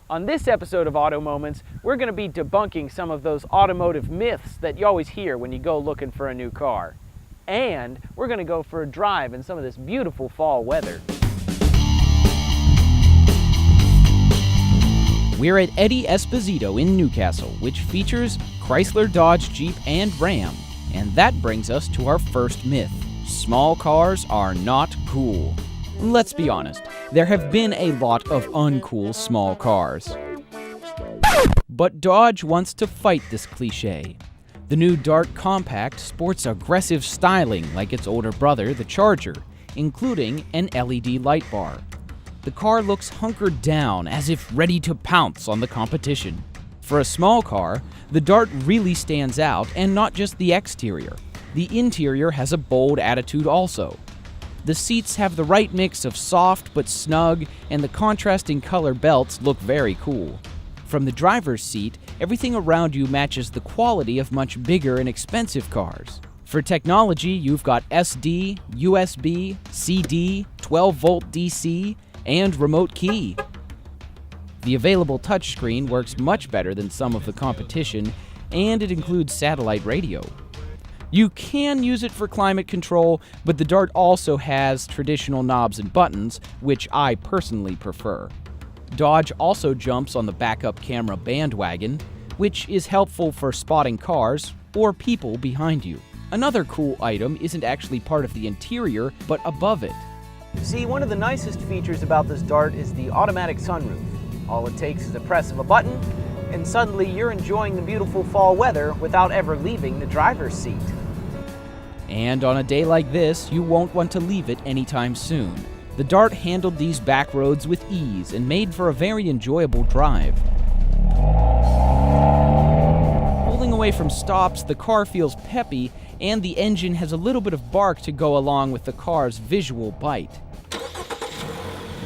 On this episode of Auto Moments, we're going to be debunking some of those automotive myths that you always hear when you go looking for a new car. And we're going to go for a drive in some of this beautiful fall weather. We're at Eddy Esposito in Newcastle, which features Chrysler, Dodge, Jeep, and Ram. And that brings us to our first myth. Small cars are not cool. Let's be honest, there have been a lot of uncool small cars. But Dodge wants to fight this cliche. The new Dart Compact sports aggressive styling like its older brother, the Charger, including an LED light bar. The car looks hunkered down as if ready to pounce on the competition. For a small car, the Dart really stands out, and not just the exterior. The interior has a bold attitude also. The seats have the right mix of soft but snug, and the contrasting color belts look very cool. From the driver's seat, everything around you matches the quality of much bigger and expensive cars. For technology, you've got SD, USB, CD, 12-volt DC, and remote key. The available touchscreen works much better than some of the competition, and it includes satellite radio. You can use it for climate control, but the Dart also has traditional knobs and buttons, which I personally prefer. Dodge also jumps on the backup camera bandwagon, which is helpful for spotting cars or people behind you. Another cool item isn't actually part of the interior, but above it. See, one of the nicest features about this Dart is the automatic sunroof. All it takes is a press of a button, and suddenly you're enjoying the beautiful fall weather without ever leaving the driver's seat. And on a day like this, you won't want to leave it anytime soon. The Dart handled these back roads with ease and made for a very enjoyable drive. Pulling away from stops, the car feels peppy, and the engine has a little bit of bark to go along with the car's visual bite.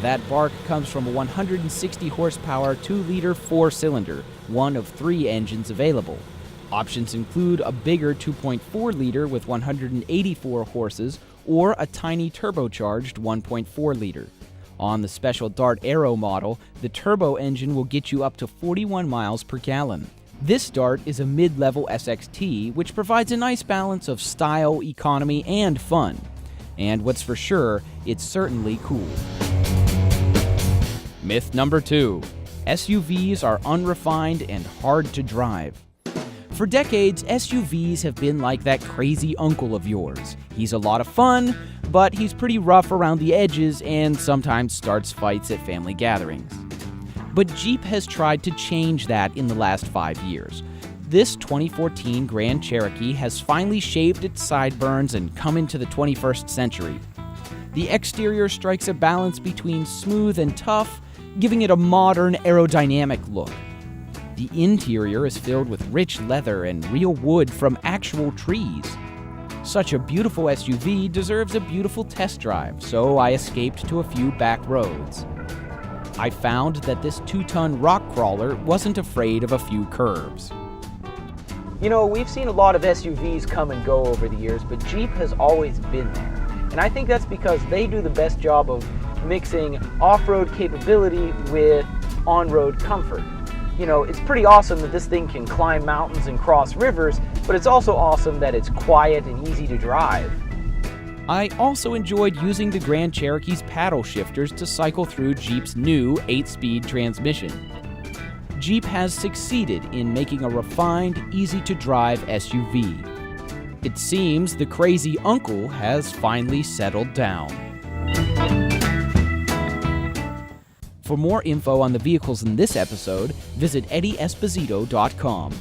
That bark comes from a 160 horsepower 2-liter 4-cylinder, one of 3 engines available. Options include a bigger 2.4-liter with 184 horses or a tiny turbocharged 1.4-liter. On the special Dart Aero model, the turbo engine will get you up to 41 miles per gallon. This Dart is a mid-level SXT, which provides a nice balance of style, economy, and fun. And what's for sure, it's certainly cool. Myth number 2. SUVs are unrefined and hard to drive. For decades, SUVs have been like that crazy uncle of yours. He's a lot of fun, but he's pretty rough around the edges and sometimes starts fights at family gatherings. But Jeep has tried to change that in the last 5 years. This 2014 Grand Cherokee has finally shaved its sideburns and come into the 21st century. The exterior strikes a balance between smooth and tough, giving it a modern aerodynamic look. The interior is filled with rich leather and real wood from actual trees. Such a beautiful SUV deserves a beautiful test drive, so I escaped to a few back roads. I found that this 2-ton rock crawler wasn't afraid of a few curves. You know, we've seen a lot of SUVs come and go over the years, but Jeep has always been there. And I think that's because they do the best job of mixing off-road capability with on-road comfort. You know, it's pretty awesome that this thing can climb mountains and cross rivers, but it's also awesome that it's quiet and easy to drive. I also enjoyed using the Grand Cherokee's paddle shifters to cycle through Jeep's new 8-speed transmission. Jeep has succeeded in making a refined, easy-to-drive SUV. It seems the crazy uncle has finally settled down. For more info on the vehicles in this episode, visit EddyEsposito.com.